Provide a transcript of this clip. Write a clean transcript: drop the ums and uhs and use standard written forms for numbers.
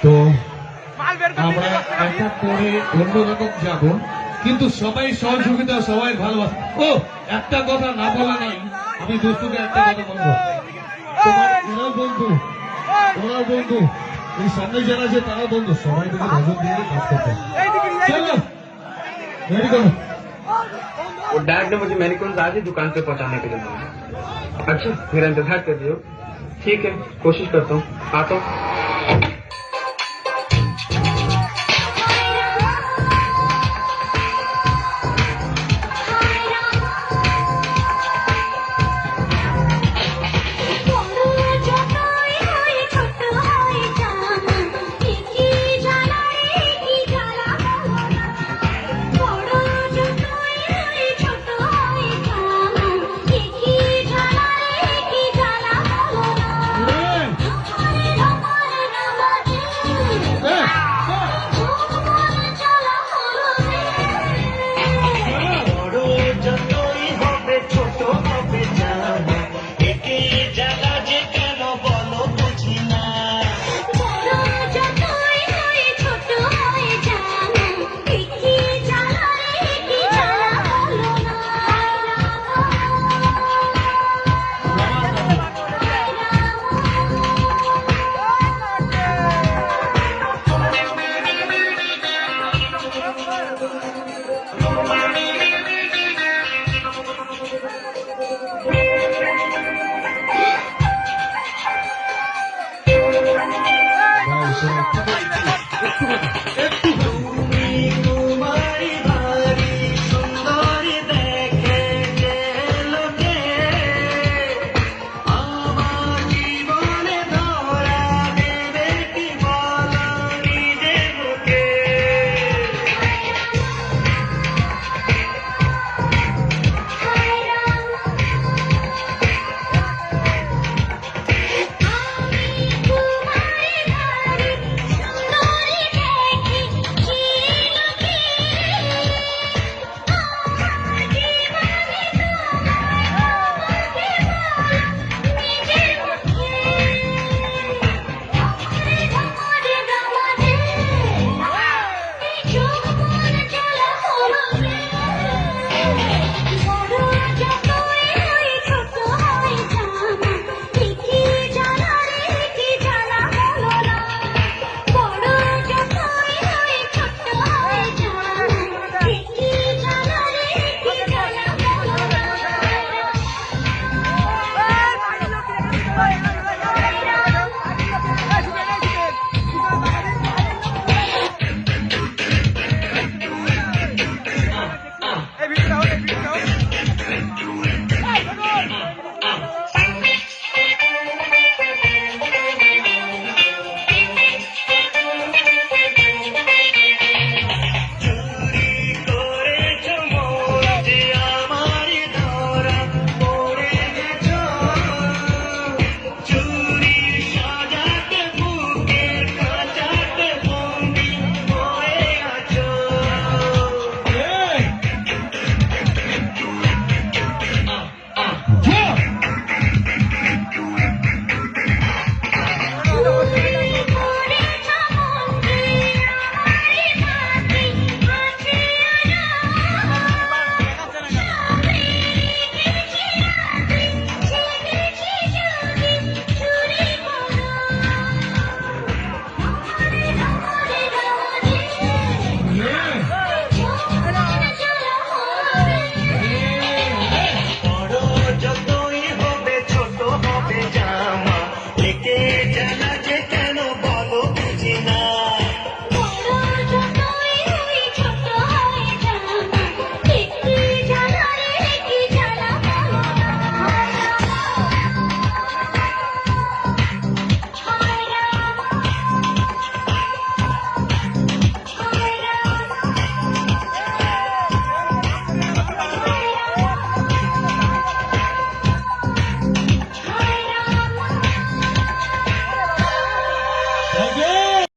তো আমরা একটা করে অন্যরকম যাব, কিন্তু সবাই সহযোগিতা, সবাই ভালোবাসা। ও একটা কথা না বলা নাই, আমি দোস্তুকে একটা কথা বলবো। তোমার ওরা বন্ধু এই সামনে যারা আছে তারা বন্ধু, সবাই মিলে নজর দিয়ে কাজ করতে। চলো রেডি করো। वो डैड ने मुझे मैनिक्विन आज ही दुकान पे पहुंचाने के लिए बोला। अच्छा मेरा इंतजार कर रही हो? ठीक है, कोशिश करता हूँ, आता हूँ।